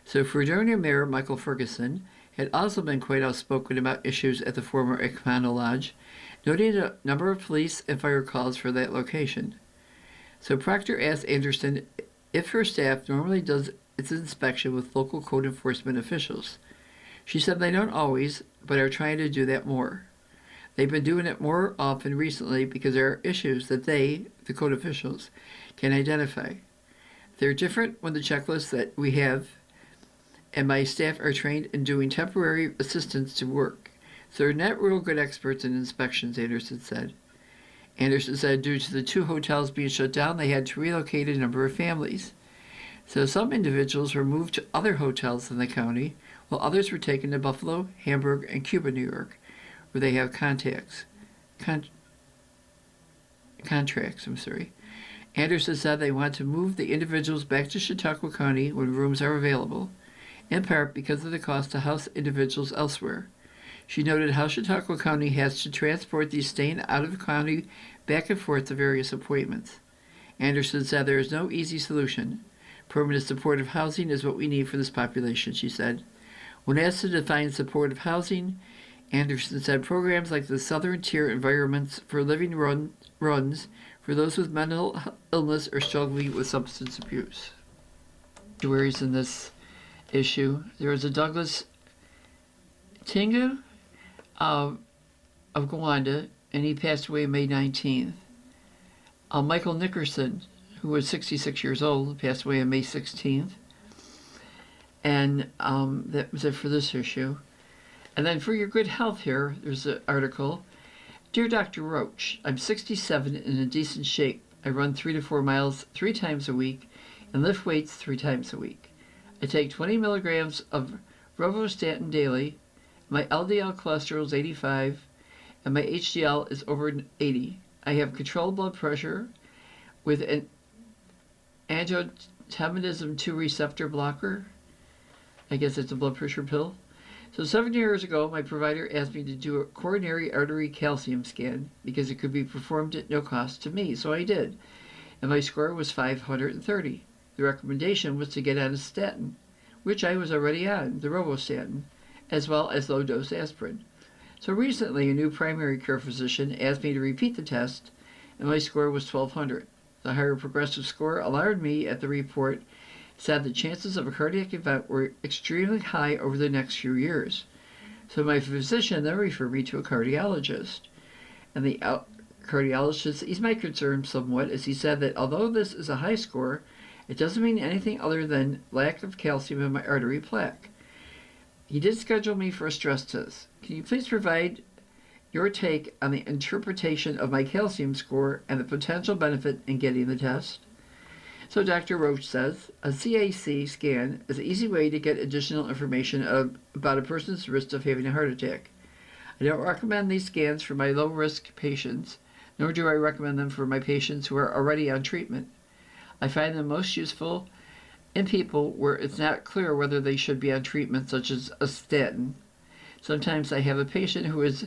So Fredonia Mayor Michael Ferguson had also been quite outspoken about issues at the former Econo Lodge, noting a number of police and fire calls for that location. So Proctor asked Anderson if her staff normally does its inspection with local code enforcement officials. She said they don't always, but are trying to do that more. They've been doing it more often recently because there are issues that they, the code officials, can identify. They're different when the checklists that we have and my staff are trained in doing temporary assistance to work. So they're not real good experts in inspections, Anderson said. Anderson said due to the two hotels being shut down, they had to relocate a number of families. So some individuals were moved to other hotels in the county, while others were taken to Buffalo, Hamburg, and Cuba, New York, where they have contracts. Anderson said they want to move the individuals back to Chautauqua County when rooms are available, in part because of the cost to house individuals elsewhere. She noted how Chautauqua County has to transport these staying out of the county back and forth to various appointments. Anderson said there is no easy solution. Permanent supportive housing is what we need for this population, she said. When asked to define supportive housing, Anderson said programs like the Southern Tier Environments for Living runs for those with mental illness or struggling with substance abuse. Obituaries in this issue. There was a Douglas Tinga of Gowanda, and he passed away May 19th. Michael Nickerson, who was 66 years old, passed away on May 16th. And that was it for this issue. And then for your good health here, there's an article. Dear Dr. Roach, I'm 67 and in decent shape. I run 3 to 4 miles 3 times a week and lift weights 3 times a week. I take 20 milligrams of rovastatin daily. My LDL cholesterol is 85 and my HDL is over 80. I have controlled blood pressure with an angiotensin 2 receptor blocker. I guess it's a blood pressure pill. So 7 years ago, my provider asked me to do a coronary artery calcium scan because it could be performed at no cost to me, so I did. And my score was 530. The recommendation was to get on a statin, which I was already on, the rovastatin, as well as low-dose aspirin. So recently, a new primary care physician asked me to repeat the test, and my score was 1200. The higher progressive score alarmed me at the report, said the chances of a cardiac event were extremely high over the next few years. So my physician then referred me to a cardiologist. And the cardiologist eased my concern somewhat as he said that although this is a high score, it doesn't mean anything other than lack of calcium in my artery plaque. He did schedule me for a stress test. Can you please provide your take on the interpretation of my calcium score and the potential benefit in getting the test? So Dr. Roach says, a CAC scan is an easy way to get additional information about a person's risk of having a heart attack. I don't recommend these scans for my low-risk patients, nor do I recommend them for my patients who are already on treatment. I find them most useful in people where it's not clear whether they should be on treatment such as a statin. Sometimes I have a patient who is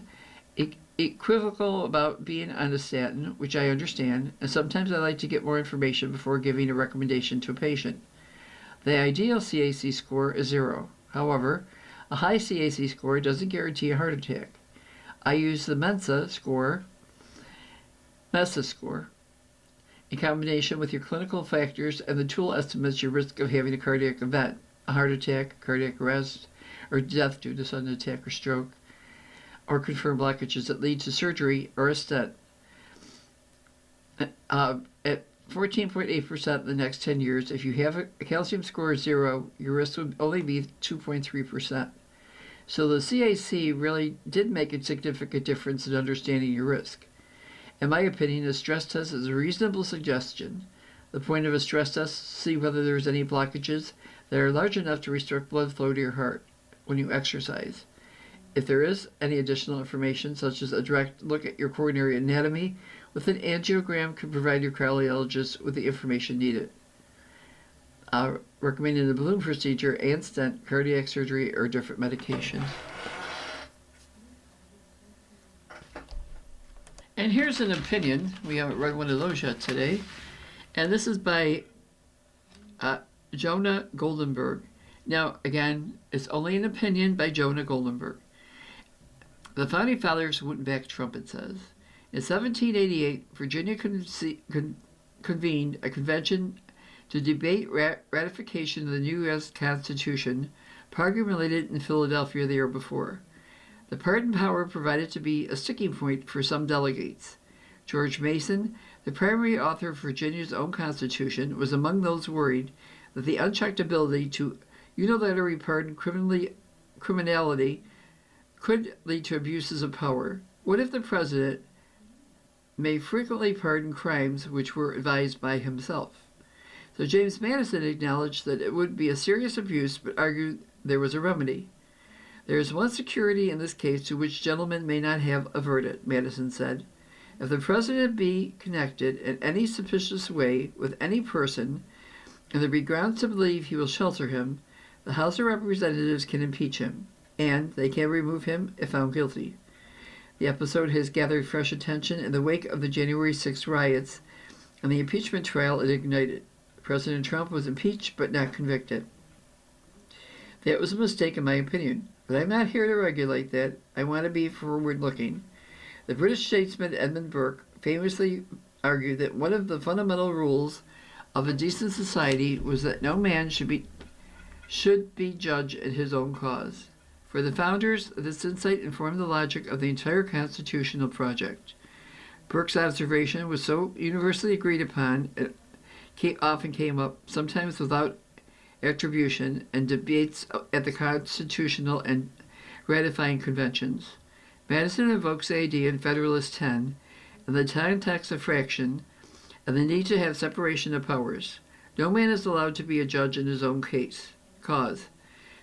equivocal about being on a statin, which I understand, and sometimes I like to get more information before giving a recommendation to a patient. The ideal CAC score is 0. However, a high CAC score doesn't guarantee a heart attack. I use the MESA score, in combination with your clinical factors, and the tool estimates your risk of having a cardiac event, a heart attack, cardiac arrest, or death due to sudden attack or stroke, or confirmed blockages that lead to surgery or a stent. At 14.8% in the next 10 years, if you have a calcium score of 0, your risk would only be 2.3%. So the CAC really did make a significant difference in understanding your risk. In my opinion, a stress test is a reasonable suggestion. The point of a stress test is to see whether there is any blockages that are large enough to restrict blood flow to your heart when you exercise. If there is any additional information, such as a direct look at your coronary anatomy with an angiogram, can provide your cardiologist with the information needed. Recommending the balloon procedure and stent, cardiac surgery, or different medication. And here's an opinion. We haven't read one of those yet today. And this is by Jonah Goldenberg. Now, again, it's only an opinion by Jonah Goldenberg. The Founding Fathers wouldn't back Trump, it says. In 1788, Virginia convened a convention to debate ratification of the new U.S. Constitution, promulgated in Philadelphia the year before. The pardon power provided to be a sticking point for some delegates. George Mason, the primary author of Virginia's own constitution, was among those worried that the unchecked ability to unilaterally pardon criminality could lead to abuses of power. What if the president may frequently pardon crimes which were advised by himself? So James Madison acknowledged that it would be a serious abuse, but argued there was a remedy. There is one security in this case to which gentlemen may not have averted, Madison said. If the president be connected in any suspicious way with any person, and there be grounds to believe he will shelter him, the House of Representatives can impeach him, and they can remove him if found guilty. The episode has gathered fresh attention in the wake of the January 6 riots and the impeachment trial it ignited. President Trump was impeached but not convicted. That was a mistake in my opinion, but I'm not here to regulate that. I want to be forward-looking. The British statesman Edmund Burke famously argued that one of the fundamental rules of a decent society was that no man should be judge in his own cause. For the founders, this insight informed the logic of the entire constitutional project. Burke's observation was so universally agreed upon, it often came up, sometimes without attribution, in debates at the constitutional and ratifying conventions. Madison invokes the idea in Federalist 10, in the context of fraction, and the need to have separation of powers. No man is allowed to be a judge in his own cause,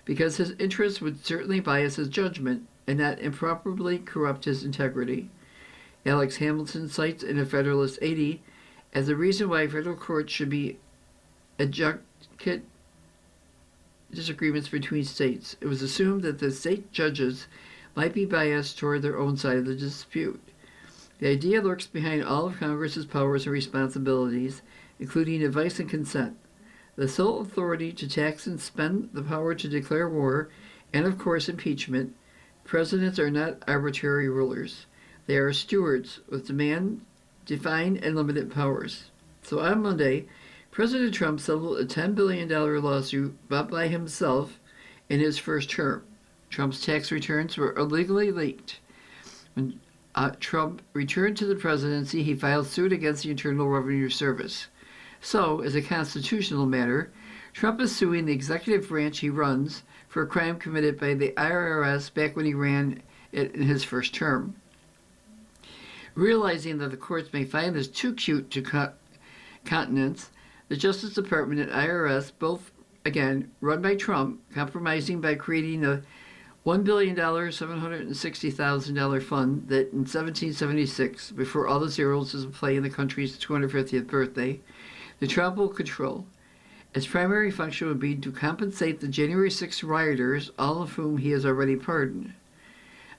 because his interests would certainly bias his judgment and not improperly corrupt his integrity. Alex Hamilton cites in a Federalist 80 as the reason why federal courts should be adjudicate disagreements between states. It was assumed that the state judges might be biased toward their own side of the dispute. The idea lurks behind all of Congress's powers and responsibilities, including advice and consent. The sole authority to tax and spend, the power to declare war, and of course impeachment. Presidents are not arbitrary rulers. They are stewards with defined and limited powers. So on Monday, President Trump settled a $10 billion lawsuit brought by himself in his first term. Trump's tax returns were illegally leaked. When Trump returned to the presidency, he filed suit against the Internal Revenue Service. So, as a constitutional matter, Trump is suing the executive branch he runs for a crime committed by the IRS back when he ran it in his first term. Realizing that the courts may find this too cute to countenance, the Justice Department and IRS, both, again, run by Trump, compromising by creating a $1 billion, $760,000 fund that in 1776, before all the zeros was in play in the country's 250th birthday, the Trump will control. Its primary function would be to compensate the January 6 rioters, all of whom he has already pardoned.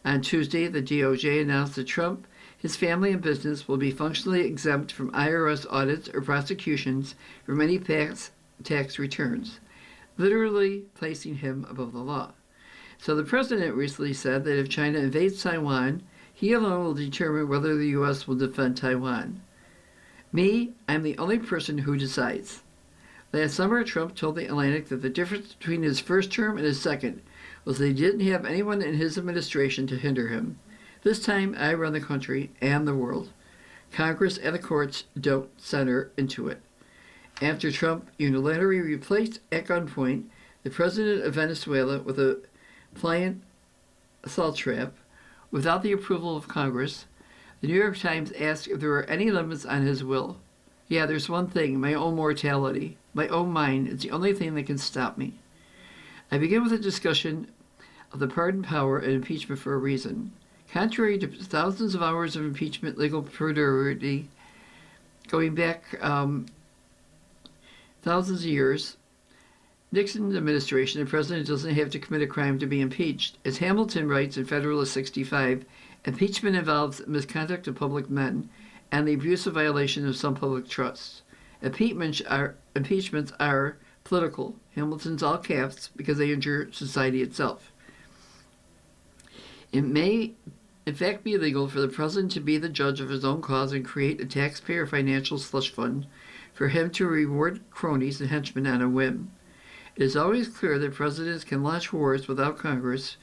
On Tuesday, the DOJ announced that Trump, his family and business will be functionally exempt from IRS audits or prosecutions for many past tax returns, literally placing him above the law. So the president recently said that if China invades Taiwan, he alone will determine whether the U.S. will defend Taiwan. Me, I'm the only person who decides. Last summer, Trump told The Atlantic that the difference between his first term and his second was that he didn't have anyone in his administration to hinder him. This time, I run the country and the world. Congress and the courts don't center into it. After Trump unilaterally replaced at gunpoint the president of Venezuela with a pliant assault trap without the approval of Congress, the New York Times asked if there were any limits on his will. Yeah, there's one thing, my own mortality. My own mind is the only thing that can stop me. I begin with a discussion of the pardon power and impeachment for a reason. Contrary to thousands of hours of impeachment legal prudery going back thousands of years, Nixon's administration, the president doesn't have to commit a crime to be impeached. As Hamilton writes in Federalist 65, impeachment involves misconduct of public men and the abuse or violation of some public trusts. Impeachments are political. Hamilton's all caps because they injure society itself. It may, in fact, be illegal for the president to be the judge of his own cause and create a taxpayer financial slush fund for him to reward cronies and henchmen on a whim. It is always clear that presidents can launch wars without Congress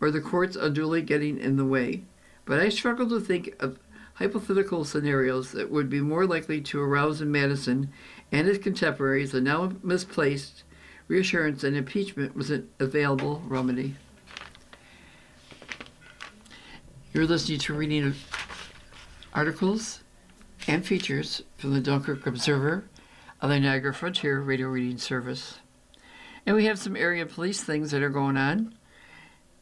or the courts unduly getting in the way. But I struggle to think of hypothetical scenarios that would be more likely to arouse in Madison and his contemporaries a now misplaced reassurance that impeachment was an available remedy. You're listening to reading articles and features from the Dunkirk Observer of the Niagara Frontier Radio Reading Service. And we have some area police things that are going on.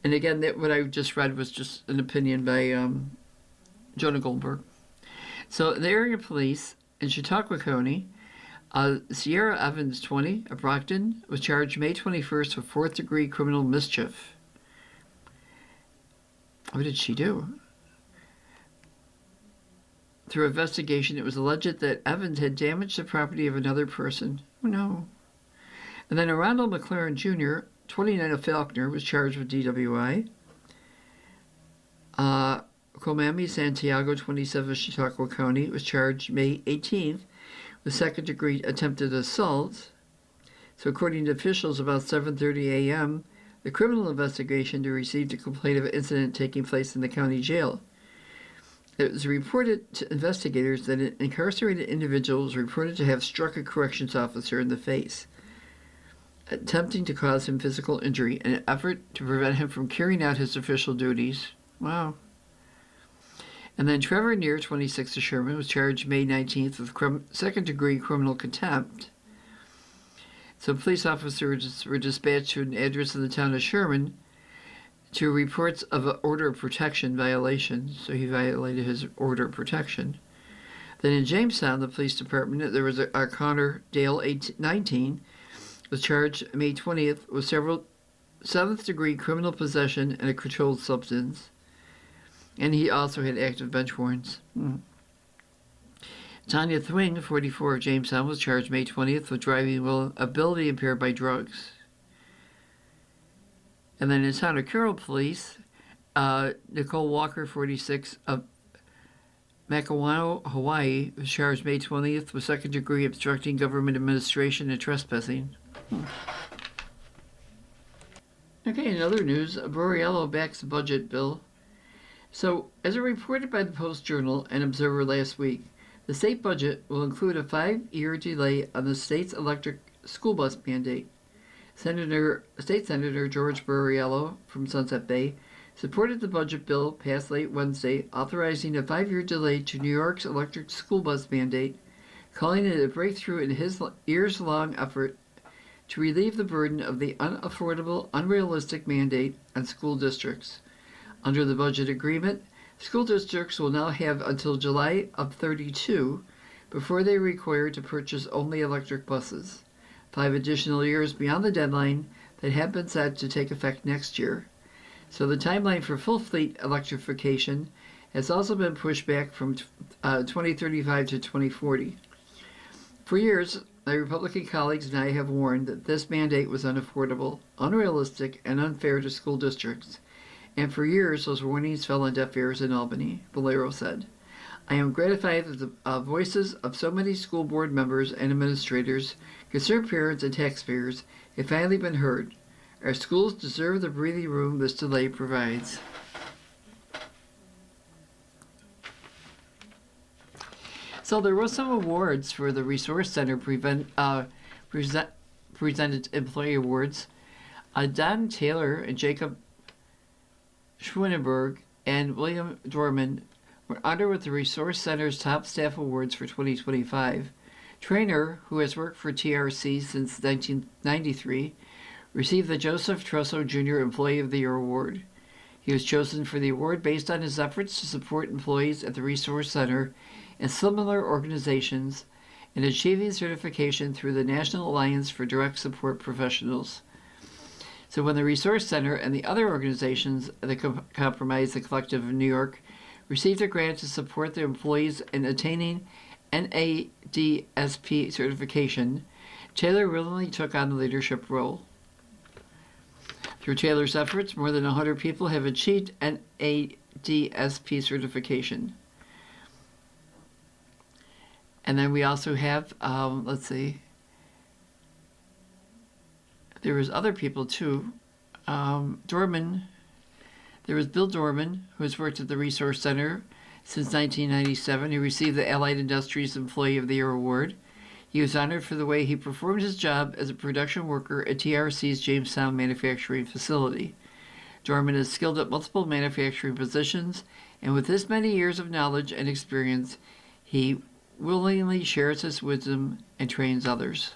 And again, what I just read was just an opinion by Jonah Goldberg. So the area police in Chautauqua County, Sierra Evans, 20, of Brockton, was charged May 21st with fourth-degree criminal mischief. What did she do? Through investigation, it was alleged that Evans had damaged the property of another person. Oh, no. And then Ronald McLaren Jr., 29 of Faulkner was charged with DWI. Comami Santiago, 27 of Chautauqua County, was charged May 18th with second-degree attempted assault. So according to officials, about 7:30 a.m., the criminal investigation received a complaint of an incident taking place in the county jail. It was reported to investigators that an incarcerated individual was reported to have struck a corrections officer in the face, attempting to cause him physical injury in an effort to prevent him from carrying out his official duties. Wow. And then Trevor Neer, 26 of Sherman, was charged May 19th with second-degree criminal contempt. So police officers were dispatched to an address in the town of Sherman to reports of an order of protection violation. So he violated his order of protection. Then in Jamestown, the police department, there was a Connor Dale, 19, was charged May 20th with several seventh-degree criminal possession and a controlled substance. And he also had active bench warrants. Tanya Thwing, 44 of Jamestown, was charged May 20th with driving while ability impaired by drugs. And then in town of Carroll Police, Nicole Walker, 46 of Makawano, Hawaii, was charged May 20th with second-degree obstructing government administration and trespassing. Okay, in other news, Borriello backs the budget bill. So, as reported by the Post-Journal and Observer last week, the state budget will include a 5-year delay on the state's electric school bus mandate. State Senator George Borriello from Sunset Bay supported the budget bill passed late Wednesday, authorizing a 5-year delay to New York's electric school bus mandate, calling it a breakthrough in his years-long effort to relieve the burden of the unaffordable, unrealistic mandate on school districts. Under the budget agreement, school districts will now have until July of 32 before they are required to purchase only electric buses, 5 additional years beyond the deadline that had been set to take effect next year. So the timeline for full fleet electrification has also been pushed back from 2035 to 2040. For years, my Republican colleagues and I have warned that this mandate was unaffordable, unrealistic, and unfair to school districts. And for years, those warnings fell on deaf ears in Albany, Valero said. I am gratified that the voices of so many school board members and administrators, concerned parents, and taxpayers have finally been heard. Our schools deserve the breathing room this delay provides. So there were some awards for the Resource Center presented employee awards. Don Taylor and Jacob Schwinenberg and William Dorman were honored with the Resource Center's Top Staff Awards for 2025. Trainer, who has worked for TRC since 1993, received the Joseph Trosso Jr. Employee of the Year Award. He was chosen for the award based on his efforts to support employees at the Resource Center and similar organizations in achieving certification through the National Alliance for Direct Support Professionals. So when the Resource Center and the other organizations that comprise the Collective of New York received a grant to support their employees in attaining NADSP certification, Taylor willingly took on the leadership role. Through Taylor's efforts, more than 100 people have achieved NADSP certification. And then we also have, there was other people too. Dorman, there was Bill Dorman, who has worked at the Resource Center since 1997. He received the Allied Industries Employee of the Year Award. He was honored for the way he performed his job as a production worker at TRC's Jamestown manufacturing facility. Dorman is skilled at multiple manufacturing positions, and with this many years of knowledge and experience, he willingly shares his wisdom and trains others.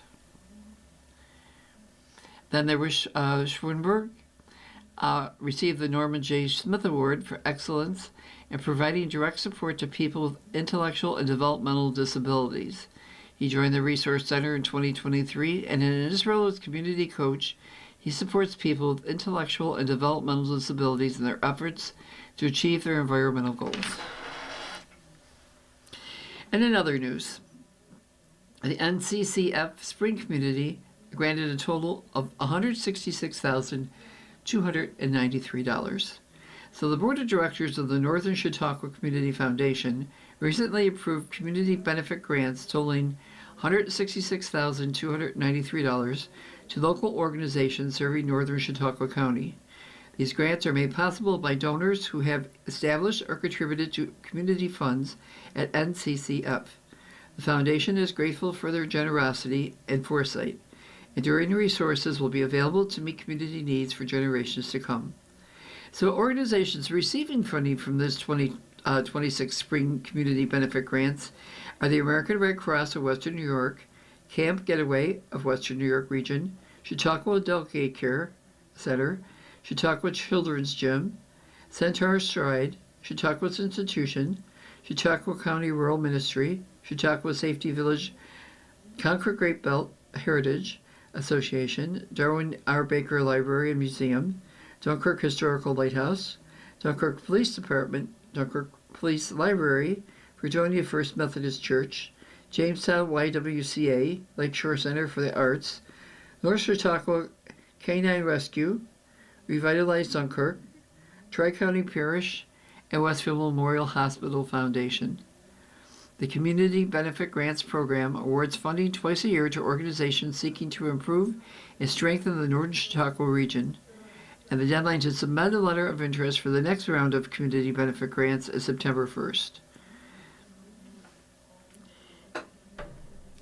Then there was Schwinberg, received the Norman J. Smith Award for excellence in providing direct support to people with intellectual and developmental disabilities. He joined the Resource Center in 2023, and in his role as community coach, he supports people with intellectual and developmental disabilities in their efforts to achieve their environmental goals. And in other news, the NCCF Spring Community granted a total of $166,293. So the Board of Directors of the Northern Chautauqua Community Foundation recently approved community benefit grants totaling $166,293 to local organizations serving Northern Chautauqua County. These grants are made possible by donors who have established or contributed to community funds at NCCF. The Foundation is grateful for their generosity and foresight. Enduring resources will be available to meet community needs for generations to come. So organizations receiving funding from this 2026 Spring Community Benefit Grants are the American Red Cross of Western New York, Camp Getaway of Western New York Region, Chautauqua Adult Daycare Center, Chautauqua Children's Gym, Centaur Stride, Chautauqua's Institution, Chautauqua County Rural Ministry, Chautauqua Safety Village, Concord Great Belt Heritage Association, Darwin R. Baker Library and Museum, Dunkirk Historical Lighthouse, Dunkirk Police Department, Dunkirk Police Library, Fredonia First Methodist Church, Jamestown YWCA, Lakeshore Center for the Arts, North Chautauqua Canine Rescue, Revitalize Dunkirk, Tri-County Parish, and Westfield Memorial Hospital Foundation. The Community Benefit Grants Program awards funding twice a year to organizations seeking to improve and strengthen the Northern Chautauqua region, and the deadline to submit a letter of interest for the next round of Community Benefit Grants is September 1st.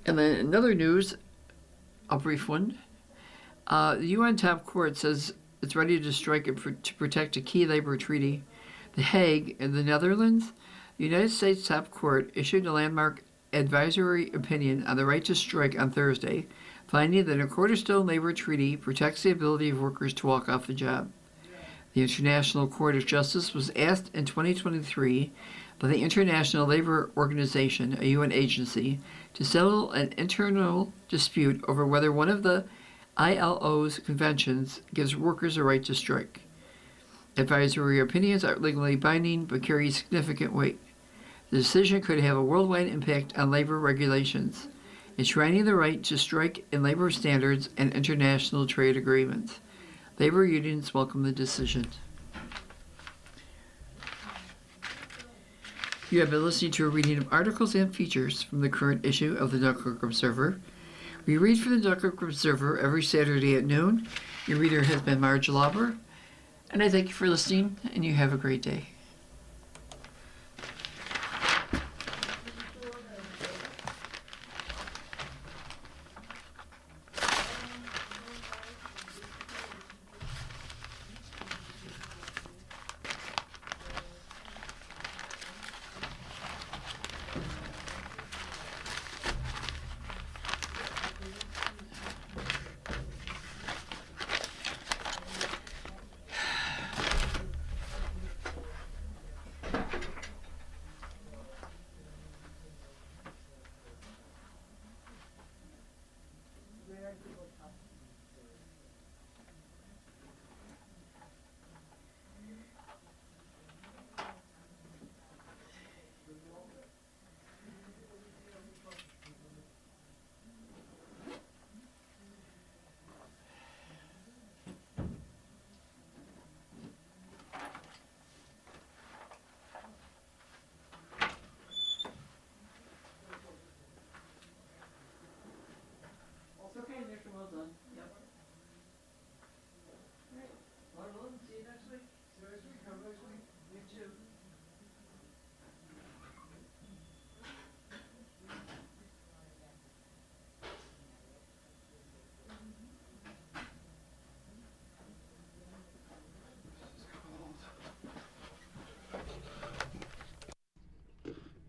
And then another news, a brief one. The UN Top Court says it's ready to strike to protect a key labor treaty. The Hague in the Netherlands, the United States Top Court issued a landmark advisory opinion on the right to strike on Thursday, finding that a Cornerstone Labor Treaty protects the ability of workers to walk off the job. The International Court of Justice was asked in 2023 by the International Labor Organization, a UN agency, to settle an internal dispute over whether one of the ILO's conventions gives workers a right to strike. Advisory opinions are legally binding but carry significant weight. The decision could have a worldwide impact on labor regulations, enshrining the right to strike in labor standards and international trade agreements. Labor unions welcome the decision. You have been listening to a reading of articles and features from the current issue of the Dunkirk Observer. We read for the Dunkirk Observer every Saturday at noon. Your reader has been Marge Lauber, and I thank you for listening, and you have a great day. Okay, Victor, well done. Yep. All right. Well, see you next week. See you next week. Have a nice week. You too.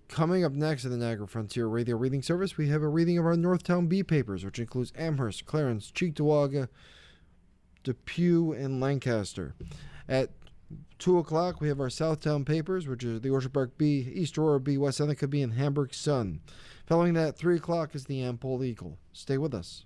Coming up next in the Niagara Frontier Radio Reading Service, we have a reading of our Northtown Bee papers, which includes Amherst, Clarence, Cheektowaga, Depew, and Lancaster. At 2 o'clock, we have our Southtown papers, which is the Orchard Park Bee, East Aurora Bee, West Seneca Bee, and Hamburg Sun. Following that, 3 o'clock is the Ampole Eagle. Stay with us.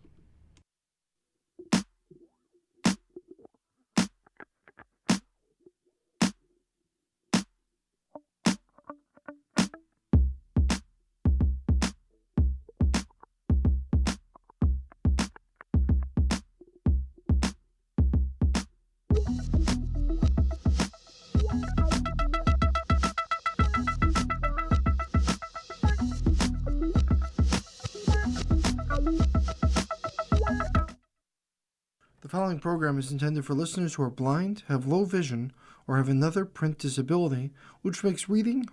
following program is intended for listeners who are blind, have low vision, or have another print disability, which makes reading,